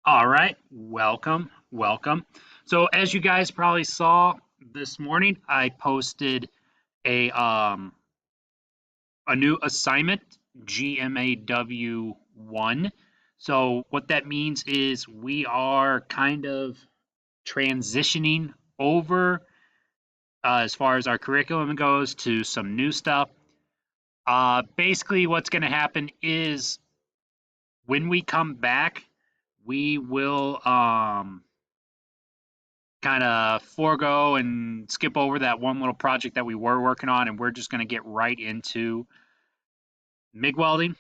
All right, welcome. So as you guys probably saw this morning, I posted a a new assignment, GMAW1. So what that means is we are kind of transitioning over as far as our curriculum goes to some new stuff. Basically, what's going to happen is when we come back, we will kind of forego and skip over that one little project that we were working on, and we're just going to get right into MIG welding.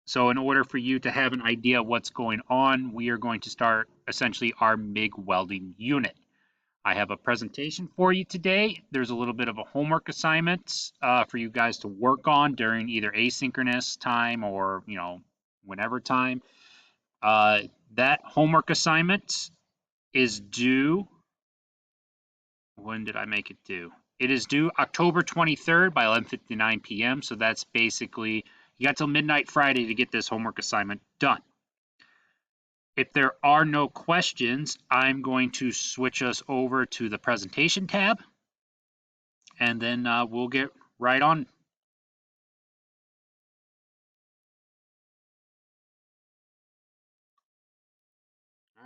So in order for you to have an idea of what's going on, we are going to start essentially our MIG welding unit. I have a presentation for you today. There's a little bit of a homework assignment for you guys to work on during either asynchronous time or, whenever time. That homework assignment is due. When did I make it due? It is due October 23rd by 11:59 p.m. So that's basically, you got till midnight Friday to get this homework assignment done. If there are no questions, I'm going to switch us over to the presentation tab, and then we'll get right on.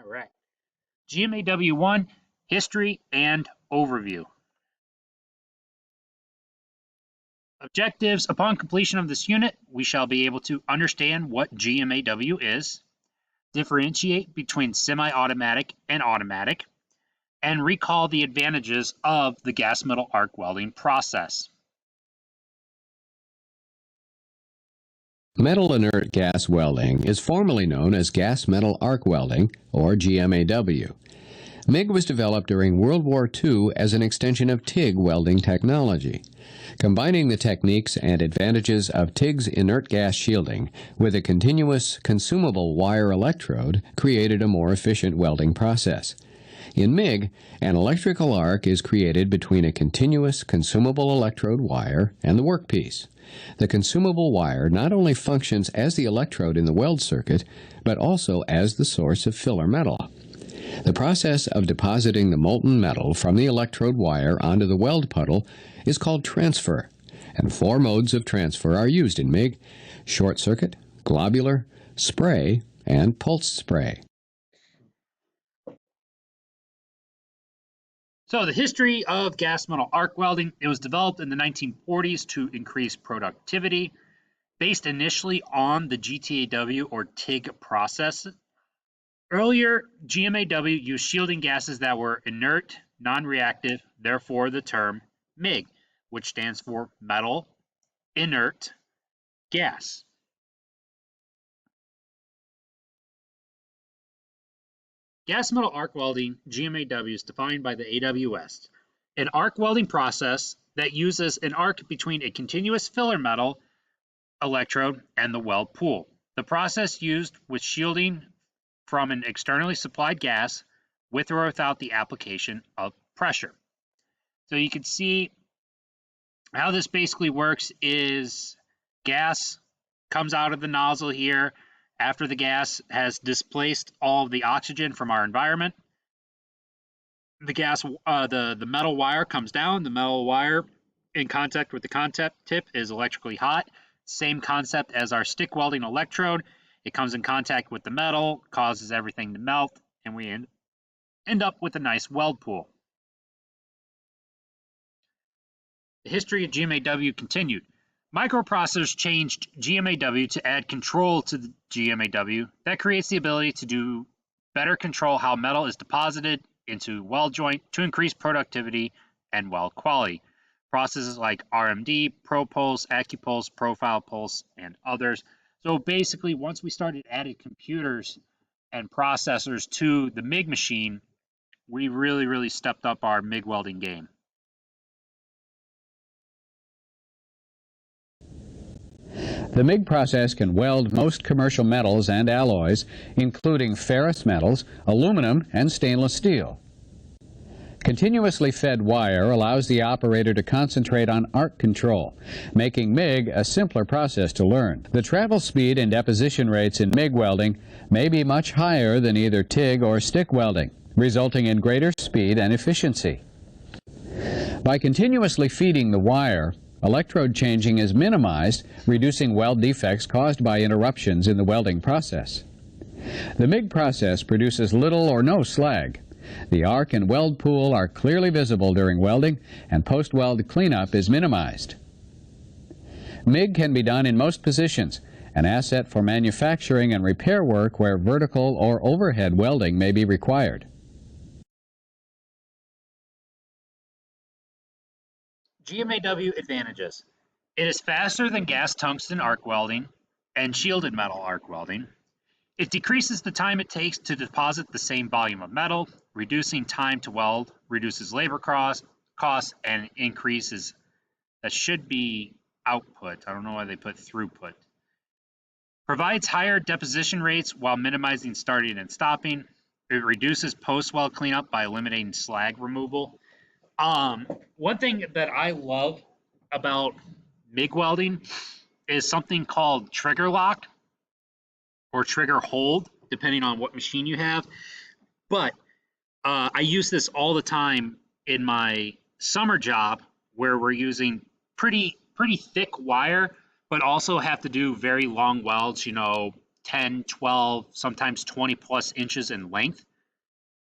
All right. GMAW1, History and Overview. Objectives. Upon completion of this unit, we shall be able to understand what GMAW is, differentiate between semi-automatic and automatic, and recall the advantages of the gas metal arc welding process. Metal inert gas welding is formally known as gas metal arc welding, or GMAW. MIG was developed during World War II as an extension of TIG welding technology. Combining the techniques and advantages of TIG's inert gas shielding with a continuous consumable wire electrode created a more efficient welding process. In MIG, an electrical arc is created between a continuous consumable electrode wire and the workpiece. The consumable wire not only functions as the electrode in the weld circuit, but also as the source of filler metal. The process of depositing the molten metal from the electrode wire onto the weld puddle is called transfer, and four modes of transfer are used in MIG: short circuit, globular, spray, and pulse spray. So the history of gas metal arc welding, it was developed in the 1940s to increase productivity, based initially on the GTAW or TIG process. Earlier, GMAW used shielding gases that were inert, non-reactive, therefore the term MIG, which stands for metal inert gas. Gas metal arc welding, GMAW, is defined by the AWS, an arc welding process that uses an arc between a continuous filler metal electrode and the weld pool. The process used with shielding from an externally supplied gas with or without the application of pressure. So you can see how this basically works is gas comes out of the nozzle here after the gas has displaced all of the oxygen from our environment. The gas, the metal wire comes down. The metal wire in contact with the contact tip is electrically hot. Same concept as our stick welding electrode. It comes in contact with the metal, causes everything to melt, and we end up with a nice weld pool. The history of GMAW continued. Microprocessors changed GMAW to add control to the GMAW that creates the ability to do better control how metal is deposited into weld joint to increase productivity and weld quality. Processes like RMD, ProPulse, AccuPulse, Profile Pulse, and others. So basically, once we started adding computers and processors to the MIG machine, we really stepped up our MIG welding game. The MIG process can weld most commercial metals and alloys, including ferrous metals, aluminum, and stainless steel. Continuously fed wire allows the operator to concentrate on arc control, making MIG a simpler process to learn. The travel speed and deposition rates in MIG welding may be much higher than either TIG or stick welding, resulting in greater speed and efficiency. By continuously feeding the wire, electrode changing is minimized, reducing weld defects caused by interruptions in the welding process. The MIG process produces little or no slag. The arc and weld pool are clearly visible during welding, and post-weld cleanup is minimized. MIG can be done in most positions, an asset for manufacturing and repair work where vertical or overhead welding may be required. GMAW advantages. It is faster than gas tungsten arc welding and shielded metal arc welding. It decreases the time it takes to deposit the same volume of metal, reducing time to weld, reduces labor costs, and increases, that should be output. I don't know why they put throughput. Provides higher deposition rates while minimizing starting and stopping. It reduces post-weld cleanup by eliminating slag removal. One thing that I love about MIG welding is something called trigger lock or trigger hold, depending on what machine you have. But I use this all the time in my summer job where we're using pretty thick wire, but also have to do very long welds, 10, 12, sometimes 20 plus inches in length.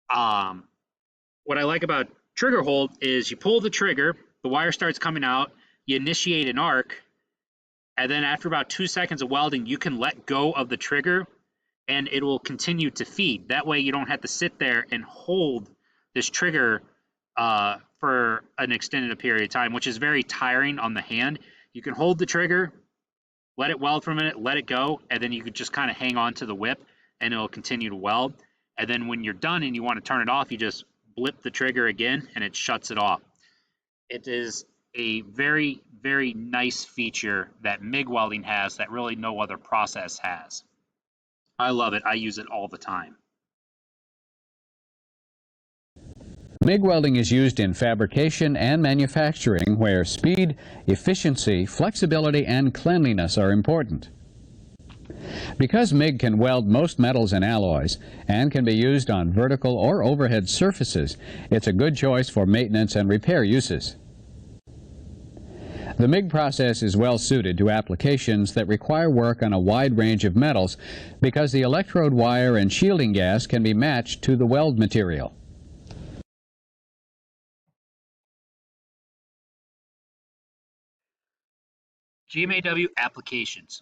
What I like about trigger hold is you pull the trigger, the wire starts coming out, you initiate an arc, and then after about 2 seconds of welding, you can let go of the trigger and it will continue to feed. That way you don't have to sit there and hold this trigger for an extended period of time, which is very tiring on the hand. You can hold the trigger, let it weld for a minute, let it go, and then you can just kind of hang on to the whip and it'll continue to weld. And then when you're done and you want to turn it off, you just blip the trigger again and it shuts it off. It is a very, very nice feature that MIG welding has that really no other process has. I love it. I use it all the time. MIG welding is used in fabrication and manufacturing where speed, efficiency, flexibility, and cleanliness are important. Because MIG can weld most metals and alloys and can be used on vertical or overhead surfaces, it's a good choice for maintenance and repair uses. The MIG process is well suited to applications that require work on a wide range of metals because the electrode wire and shielding gas can be matched to the weld material. GMAW applications.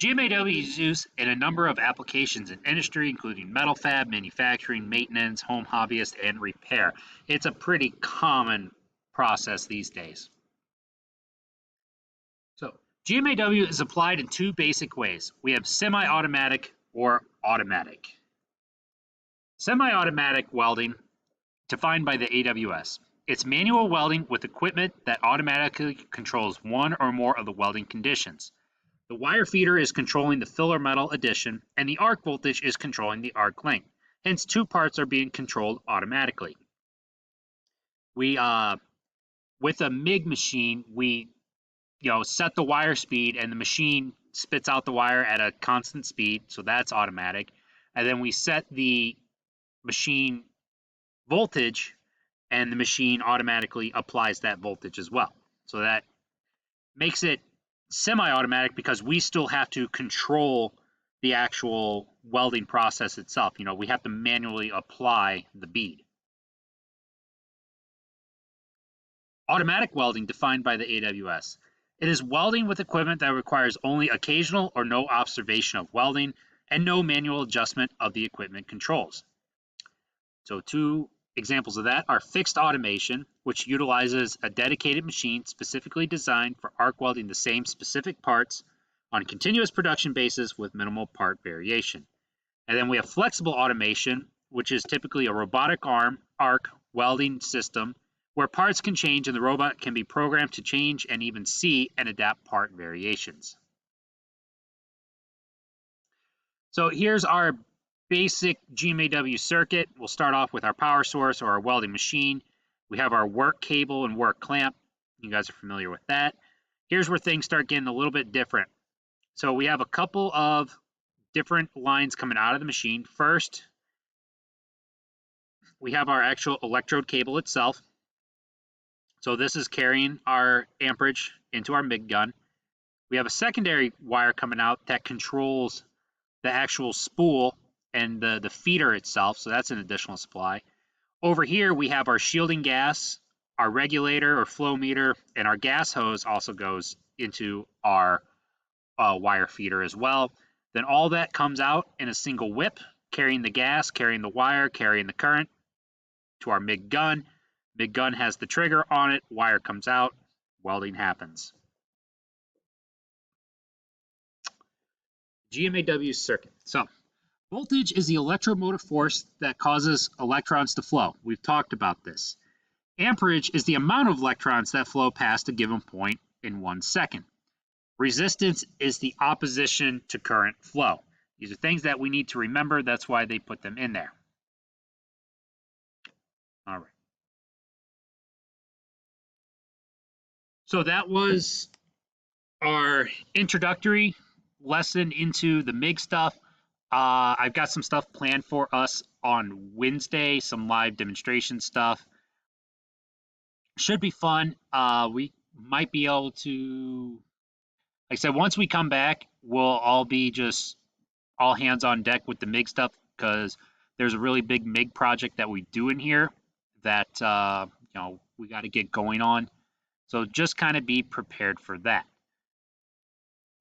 GMAW is used in a number of applications in industry, including metal fab, manufacturing, maintenance, home hobbyist, and repair. It's a pretty common process these days. So GMAW is applied in two basic ways. We have semi-automatic or automatic. Semi-automatic welding, defined by the AWS. It's manual welding with equipment that automatically controls one or more of the welding conditions. The wire feeder is controlling the filler metal addition, and the arc voltage is controlling the arc length. Hence, two parts are being controlled automatically. With a MIG machine, we set the wire speed, and the machine spits out the wire at a constant speed, so that's automatic. And then we set the machine voltage, and the machine automatically applies that voltage as well. So that makes it semi-automatic because we still have to control the actual welding process itself. We have to manually apply the bead. Automatic welding, defined by the AWS. It is welding with equipment that requires only occasional or no observation of welding and no manual adjustment of the equipment controls. So two examples of that are fixed automation, which utilizes a dedicated machine specifically designed for arc welding the same specific parts on a continuous production basis with minimal part variation. And then we have flexible automation, which is typically a robotic arm arc welding system where parts can change and the robot can be programmed to change and even see and adapt part variations. So here's our basic GMAW circuit. We'll start off with our power source or our welding machine. We have our work cable and work clamp. You guys are familiar with that. Here's where things start getting a little bit different. So we have a couple of different lines coming out of the machine. First, we have our actual electrode cable itself. So this is carrying our amperage into our MIG gun. We have a secondary wire coming out that controls the actual spool and the feeder itself. So that's an additional supply. Over here, we have our shielding gas, our regulator or flow meter, and our gas hose also goes into our wire feeder as well. Then all that comes out in a single whip, carrying the gas, carrying the wire, carrying the current to our MIG gun. MIG gun has the trigger on it, wire comes out, welding happens. GMAW circuit. So, voltage is the electromotive force that causes electrons to flow. We've talked about this. Amperage is the amount of electrons that flow past a given point in 1 second. Resistance is the opposition to current flow. These are things that we need to remember. That's why they put them in there. All right. So that was our introductory lesson into the MIG stuff. I've got some stuff planned for us on Wednesday, some live demonstration stuff. Should be fun. We might be able to, like I said, once we come back, we'll all be just all hands on deck with the MIG stuff because there's a really big MIG project that we do in here that we got to get going on. So just kind of be prepared for that.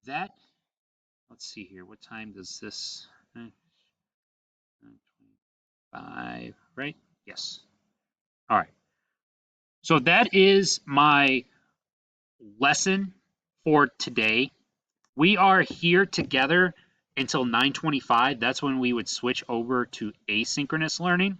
Let's see here. What time does this? 9:25, right? Yes. All right. So that is my lesson for today. We are here together until 9:25. That's when we would switch over to asynchronous learning.